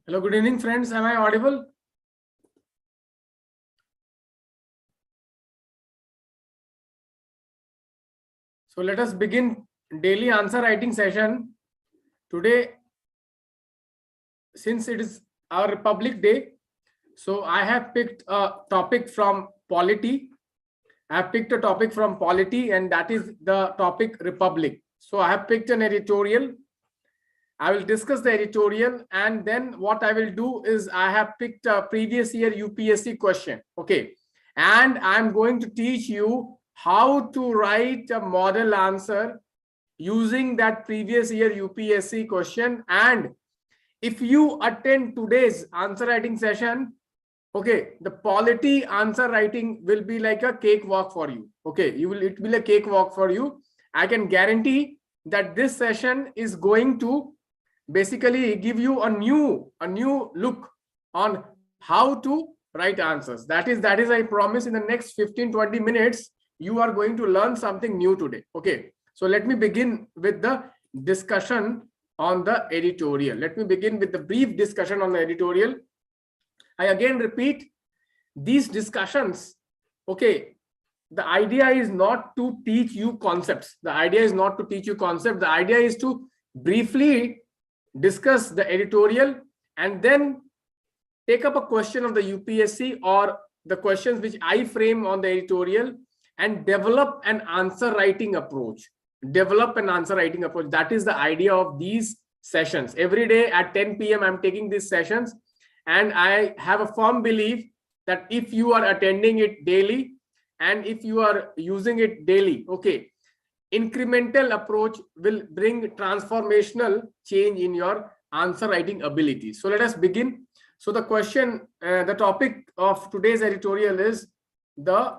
Hello, good evening, friends. Am I audible? So let us begin daily answer writing session. Today, since it is our Republic Day, so I have picked a topic from polity. I have picked a topic from polity, and that is the topic Republic. So I have picked an editorial. I will discuss the editorial, and then what I will do is I have picked a previous year UPSC question. Okay. And I'm going to teach you how to write a model answer using that previous year UPSC question. And if you attend today's answer writing session, okay, the polity answer writing will be like a cakewalk for you. Okay, it will be a cakewalk for you. I can guarantee that this session is going to basically give you a new look on how to write answers. That is I promise in the next 15-20 minutes you are going to learn something new today. Okay, so let me begin with the discussion on the editorial. Let me begin with the brief discussion on the editorial. I again repeat, these discussions, okay, the idea is not to teach you concepts. The idea is not to teach you concepts. The idea is to briefly discuss the editorial and then take up a question of the UPSC or the questions which I frame on the editorial and develop an answer writing approach. Develop an answer writing approach. That is the idea of these sessions. Every day at 10 p.m. I'm taking these sessions, and I have a firm belief that if you are attending it daily and if you are using it daily, okay, incremental approach will bring transformational change in your answer writing ability. So let us begin. So the question, the topic of today's editorial is the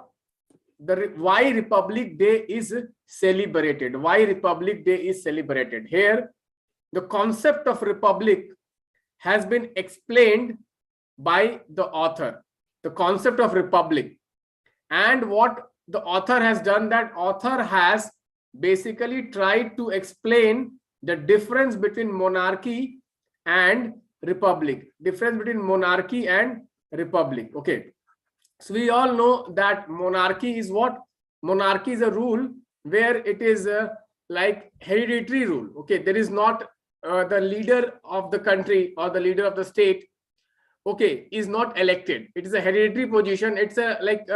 why Republic Day is celebrated. Why Republic Day is celebrated. Here, the concept of republic has been explained by the author. The concept of republic, and what the author has done, that author has basically tried to explain the difference between monarchy and republic. Difference between monarchy and republic. Okay, so we all know that monarchy is what? Monarchy is a rule where it is like hereditary rule. Okay, there is not the leader of the country or the leader of the state, okay, is not elected. It is a hereditary position. It's a like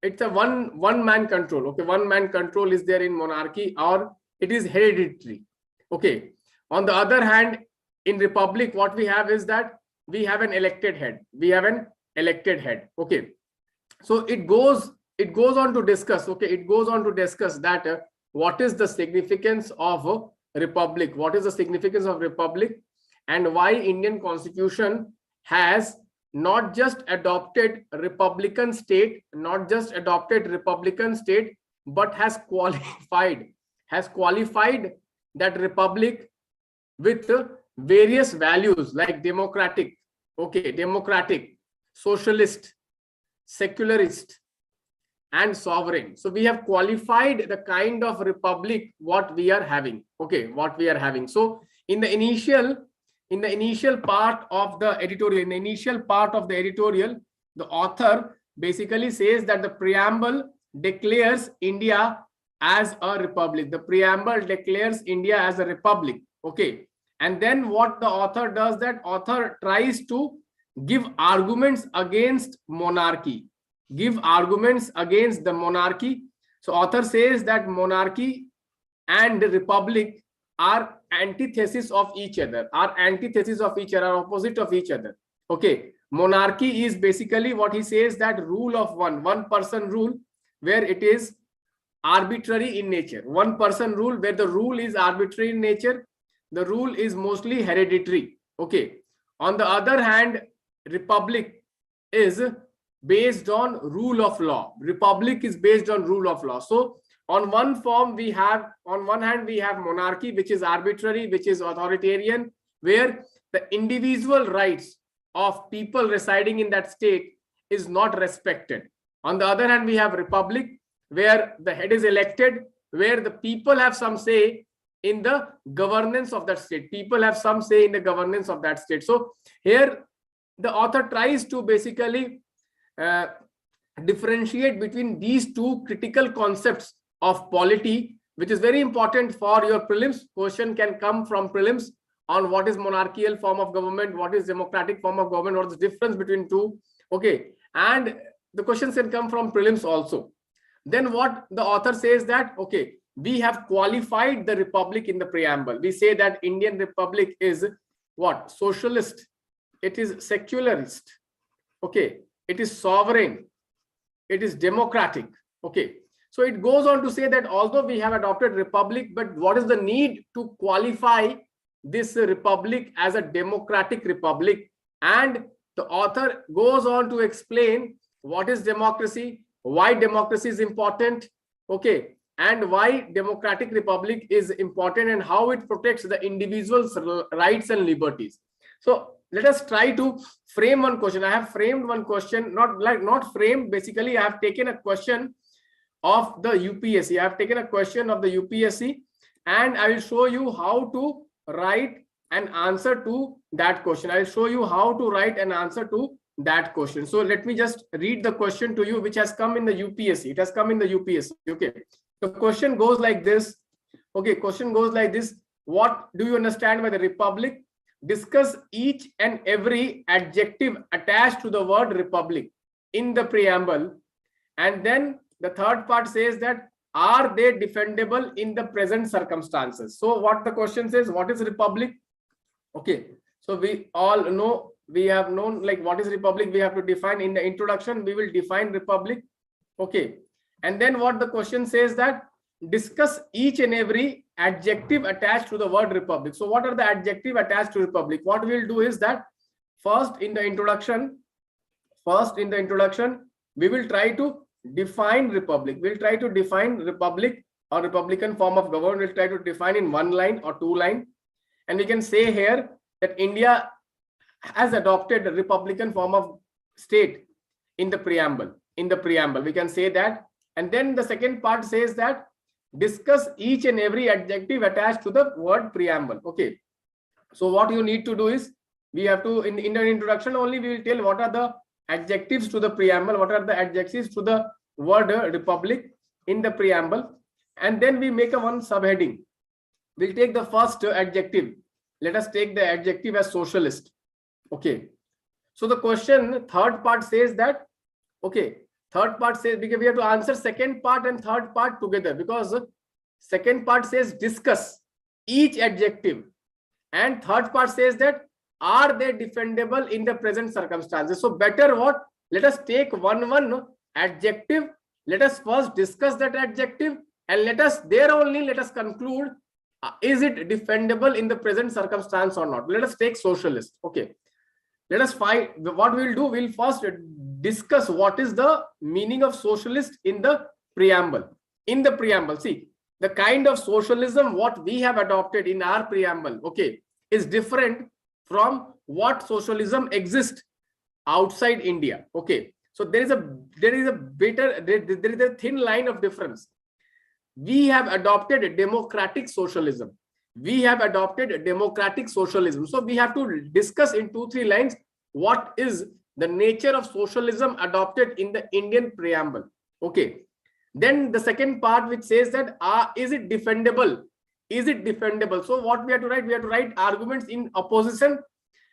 it's a one man control. Okay, one man control is there in monarchy, or it is hereditary. Okay, on the other hand, in republic, what we have is that we have an elected head. We have an elected head. Okay, so it goes on to discuss. Okay, it goes on to discuss that what is the significance of a republic, what is the significance of republic, and why Indian Constitution has not just adopted republican state, but has qualified that republic with various values like democratic, okay, democratic, socialist, secularist, and sovereign. So we have qualified the kind of republic what we are having. Okay, what we are having. So in the initial part of the editorial, the author basically says that the preamble declares India as a republic. The preamble declares India as a republic. Okay, and then what the author does, that author tries to give arguments against monarchy, give arguments against the monarchy. So author says that monarchy and republic are antithesis of each other, are opposite of each other. Okay, monarchy is basically what he says, that rule of one person rule, where it is arbitrary in nature. One person rule where the rule is arbitrary in nature. The rule is mostly hereditary. Okay, on the other hand, republic is based on rule of law. Republic is based on rule of law. So on one hand we have monarchy, which is arbitrary, which is authoritarian, where the individual rights of people residing in that state is not respected. On the other hand, we have republic, where the head is elected, where the people have some say in the governance of that state. People have some say in the governance of that state. So here the author tries to basically differentiate between these two critical concepts of polity, which is very important for your prelims. Question can come from prelims on what is monarchical form of government, what is democratic form of government, what is the difference between two. Okay, and the questions can come from prelims also. Then what the author says that, okay, we have qualified the republic in the preamble. We say that Indian Republic is what? Socialist. It is secularist. Okay, it is sovereign. It is democratic. Okay, so it goes on to say that although we have adopted republic, but what is the need to qualify this republic as a democratic republic? And the author goes on to explain what is democracy, why democracy is important, okay, and why democratic republic is important, and how it protects the individual's rights and liberties. So let us try to frame one question. I have framed one question, not framed, basically I have taken a question of the UPSC. I have taken a question of the UPSC, and I will show you how to write an answer to that question. I will show you how to write an answer to that question. So let me just read the question to you, which has come in the UPSC. It has come in the UPSC. Okay, the question goes like this. Okay, question goes like this. What do you understand by the republic? Discuss each and every adjective attached to the word republic in the preamble. And then the third part says that, are they defendable in the present circumstances? So what the question says, what is republic? Okay, so we all know, we have known like what is republic. We have to define in the introduction. We will define republic. Okay, and then what the question says that, discuss each and every adjective attached to the word republic. So what are the adjective attached to republic? What we'll do is that first in the introduction, we will try to define republic. We'll try to define republic or republican form of government. We'll try to define in one line or two line, and we can say here that India has adopted a republican form of state in the preamble. We can say that. And then the second part says that, discuss each and every adjective attached to the word preamble. Okay, so what you need to do is, we have to in the introduction only we will tell what are the adjectives to the preamble, what are the adjectives to the word republic in the preamble, and then we make a one subheading. We'll take the first adjective. Let us take the adjective as socialist. Okay, so the question third part says that, okay, third part says, because we have to answer second part and third part together, because second part says discuss each adjective, and third part says that, are they defendable in the present circumstances? So better what? Let us take one adjective. Let us first discuss that adjective, and let us conclude, is it defendable in the present circumstance or not? Let us take socialist. Okay, let us find what we'll do. We'll first discuss what is the meaning of socialist in the preamble. See, the kind of socialism what we have adopted in our preamble, okay, is different from what socialism exists outside India. Okay, so there is a thin line of difference. We have adopted democratic socialism. So we have to discuss in 2-3 lines what is the nature of socialism adopted in the Indian preamble. Okay, then the second part which says that, is it defendable? So what we have to write? We have to write arguments in opposition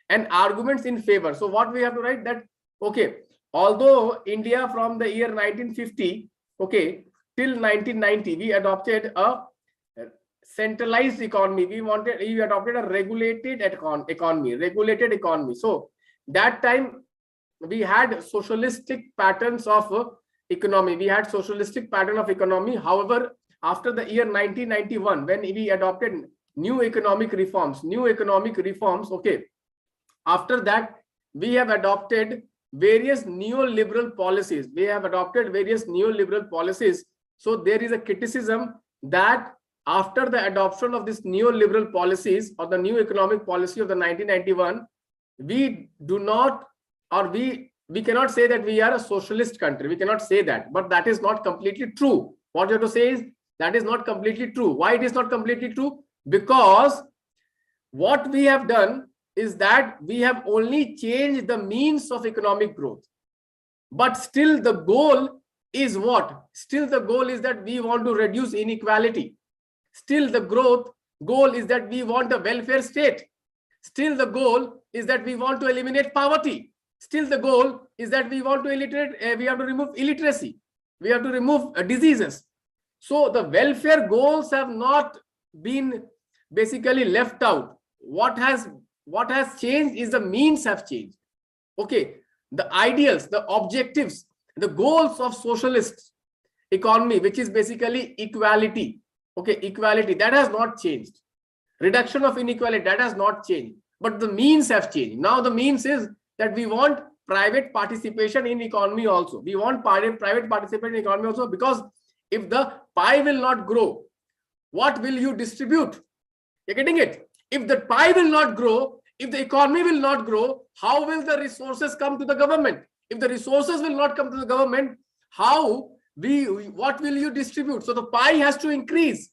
and arguments in favor. So what we have to write that, okay, although India from the year 1950, okay, till 1990, we adopted a centralized economy. We adopted a regulated economy. So that time we had socialistic patterns of economy. However, after the year 1991, when we adopted new economic reforms, okay, after that we have adopted various neoliberal policies. So there is a criticism that after the adoption of this neoliberal policies or the new economic policy of the 1991, we do not, or we cannot say that we are a socialist country. We cannot say that, but that is not completely true. What you have to say is that is not completely true. Why it is not completely true? Because what we have done is that we have only changed the means of economic growth. But still the goal is what? Still the goal is that we want to reduce inequality. Still the goal is that we want a welfare state. Still the goal is that we want to eliminate poverty. Still the goal is that we want to we have to remove illiteracy. We have to remove diseases. So the welfare goals have not been basically left out. What has changed is the means have changed. Okay, the ideals, the objectives, the goals of socialist economy, which is basically equality. Okay, equality, that has not changed. Reduction of inequality, that has not changed. But the means have changed. Now the means is that we want private participation in economy also. We want private participation in economy also, because if the pie will not grow, what will you distribute? You're getting it? If the pie will not grow, if the economy will not grow, how will the resources come to the government? If the resources will not come to the government, what will you distribute? So the pie has to increase.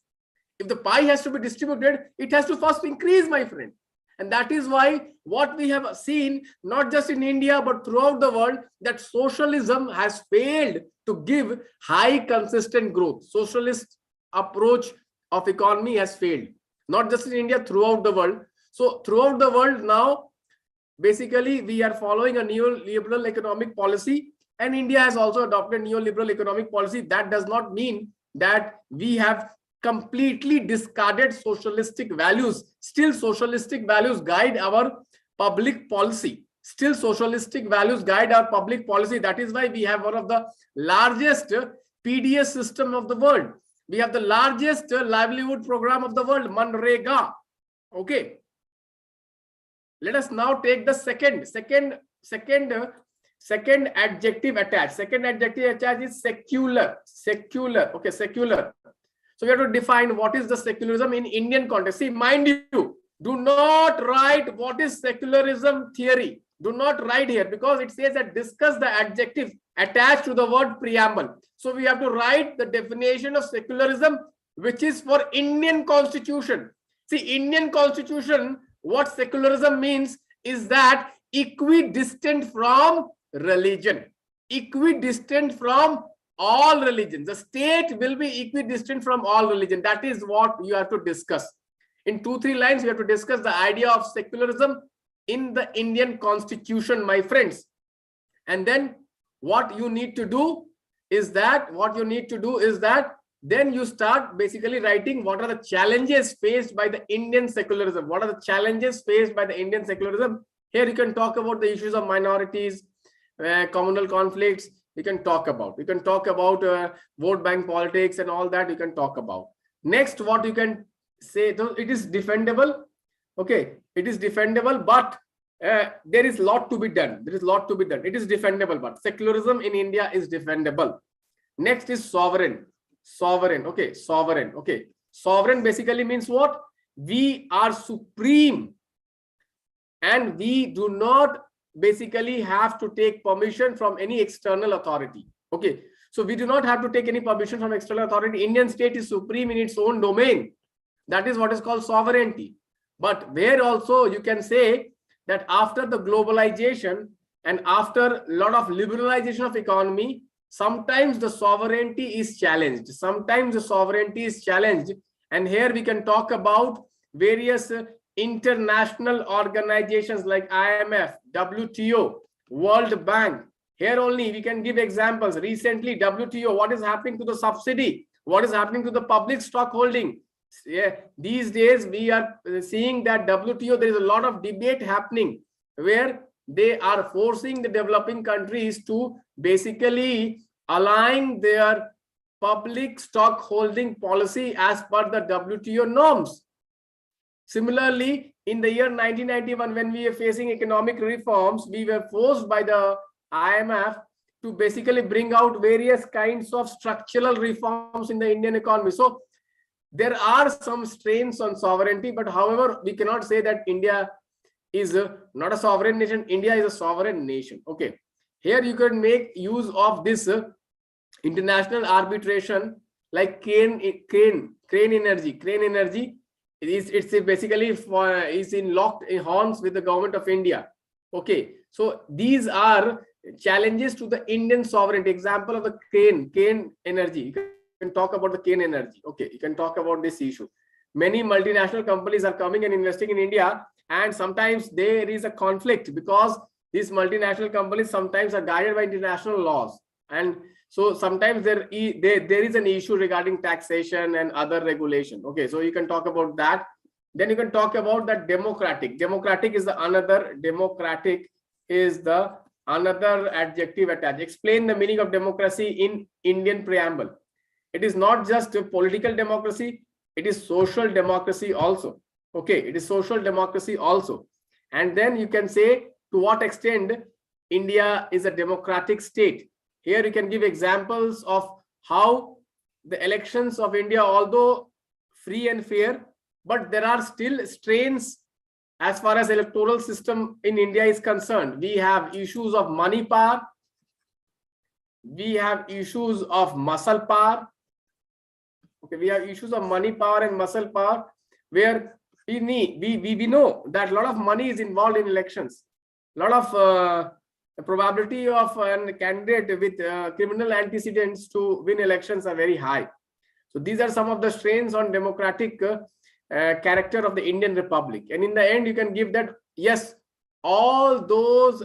If the pie has to be distributed, it has to first increase, my friend. And that is why what we have seen, not just in India, but throughout the world, that socialism has failed to give high consistent growth. Socialist approach of economy has failed, not just in India, throughout the world. So throughout the world now, basically we are following a neoliberal economic policy, and India has also adopted neoliberal economic policy. That does not mean that we have completely discarded socialistic values. Still socialistic values guide our public policy. Still socialistic values guide our public policy. That is why we have one of the largest PDS system of the world. We have the largest livelihood program of the world, Manrega. Okay. Let us now take the second adjective attached. Second adjective attached is secular. Secular. Okay, secular. So we have to define what is the secularism in Indian context. See, mind you, do not write what is secularism theory. Do not write here, because it says that discuss the adjective attached to the word preamble. So we have to write the definition of secularism, which is for Indian constitution. See, Indian constitution, what secularism means is that equidistant from religion. Equidistant from all religions. The state will be equidistant from all religion. That is what you have to discuss. In 2-3 lines, you have to discuss the idea of secularism in the Indian constitution, my friends. And then what you need to do is that, then you start basically writing what are the challenges faced by the Indian secularism. What are the challenges faced by the Indian secularism? Here you can talk about the issues of minorities, communal conflicts. We can talk about vote bank politics and all that. You can talk about. Next, what you can say, though, it is defendable. Okay, it is defendable, but there is a lot to be done. There is a lot to be done. It is defendable, but secularism in India is defendable. Next is sovereign. Sovereign. Okay, sovereign. Okay, sovereign basically means what? We are supreme, and we do not basically have to take permission from any external authority. Okay, so we do not have to take any permission from external authority. Indian state is supreme in its own domain. That is what is called sovereignty. But where also you can say that after the globalization and after a lot of liberalization of economy, sometimes the sovereignty is challenged. Sometimes the sovereignty is challenged. And here we can talk about various international organizations like IMF, WTO, World Bank. Here only we can give examples. Recently, WTO, what is happening to the subsidy? What is happening to the public stock holding? Yeah, these days we are seeing that WTO, there is a lot of debate happening where they are forcing the developing countries to basically align their public stock holding policy as per the WTO norms. Similarly, in the year 1991, when we were facing economic reforms, we were forced by the IMF to basically bring out various kinds of structural reforms in the Indian economy. So there are some strains on sovereignty, but however, we cannot say that India is not a sovereign nation. India is a sovereign nation. Okay, here you can make use of this international arbitration like Crane Energy. Crane Energy it's basically is in locked in horns with the government of India. Okay, so these are challenges to the Indian sovereignty. Example of the cane energy. You can talk about the cane energy. Okay, you can talk about this issue. Many multinational companies are coming and investing in India, and sometimes there is a conflict because these multinational companies sometimes are guided by international laws, and so sometimes there is an issue regarding taxation and other regulation. Okay, so you can talk about that. Then you can talk about that democratic. Democratic is the another adjective attached. Explain the meaning of democracy in Indian preamble. It is not just a political democracy, it is social democracy also. Okay, it is social democracy also. And then you can say to what extent India is a democratic state. Here you can give examples of how the elections of India, although free and fair, but there are still strains as far as electoral system in India is concerned. We have issues of money power, we have issues of muscle power. Okay, we have issues of money power and muscle power, where we know that a lot of money is involved in elections. A lot of the probability of a candidate with criminal antecedents to win elections are very high. So these are some of the strains on democratic character of the Indian Republic. And in the end, you can give that, yes, all those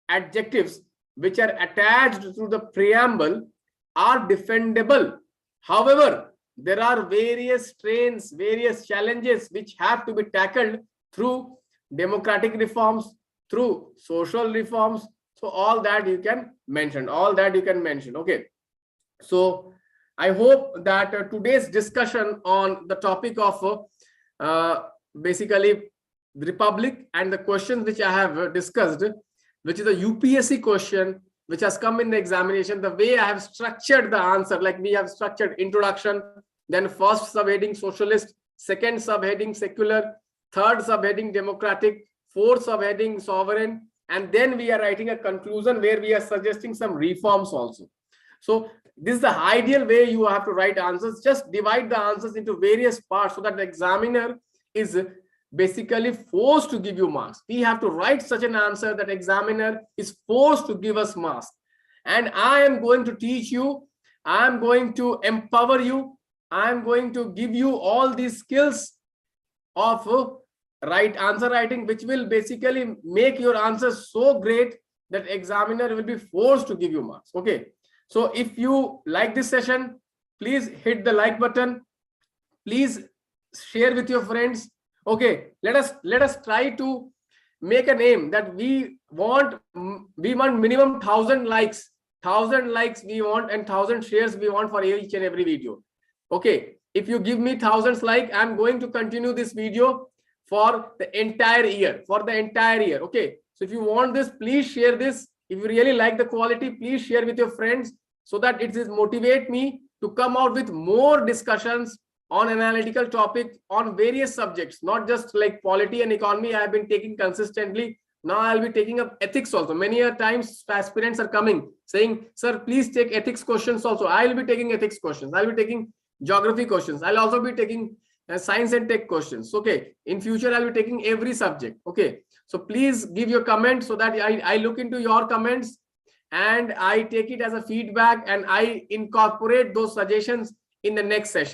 adjectives which are attached to the preamble are defendable. However, there are various strains, various challenges which have to be tackled through democratic reforms, through social reforms. So all that you can mention, Okay, so I hope that today's discussion on the topic of basically the Republic and the questions which I have discussed, which is a UPSC question which has come in the examination, the way I have structured the answer, like we have structured introduction, then first subheading socialist, second subheading secular, third subheading democratic, fourth subheading sovereign, and then we are writing a conclusion where we are suggesting some reforms also. So this is the ideal way you have to write answers. Just divide the answers into various parts so that the examiner is basically forced to give you marks. We have to write such an answer that examiner is forced to give us marks. And I am going to teach you, I am going to empower you, I am going to give you all these skills of right answer writing, which will basically make your answers so great that examiner will be forced to give you marks. Okay, so if you like this session, please hit the like button, please share with your friends. Okay, let us try to make an aim that we want minimum 1,000 likes we want, and 1,000 shares we want for each and every video. Okay, if you give me thousands like, I'm going to continue this video for the entire year, Okay, so if you want this, please share this. If you really like the quality, please share with your friends so that it is motivate me to come out with more discussions on analytical topic on various subjects, not just like polity and economy I have been taking consistently. Now I'll be taking up ethics also. Many a times aspirants are coming saying, sir, please take ethics questions also. I'll be taking ethics questions. I'll be taking geography questions. I'll also be taking science and tech questions. Okay, in future I'll be taking every subject. Okay, so please give your comment so that I look into your comments and I take it as a feedback and I incorporate those suggestions in the next session.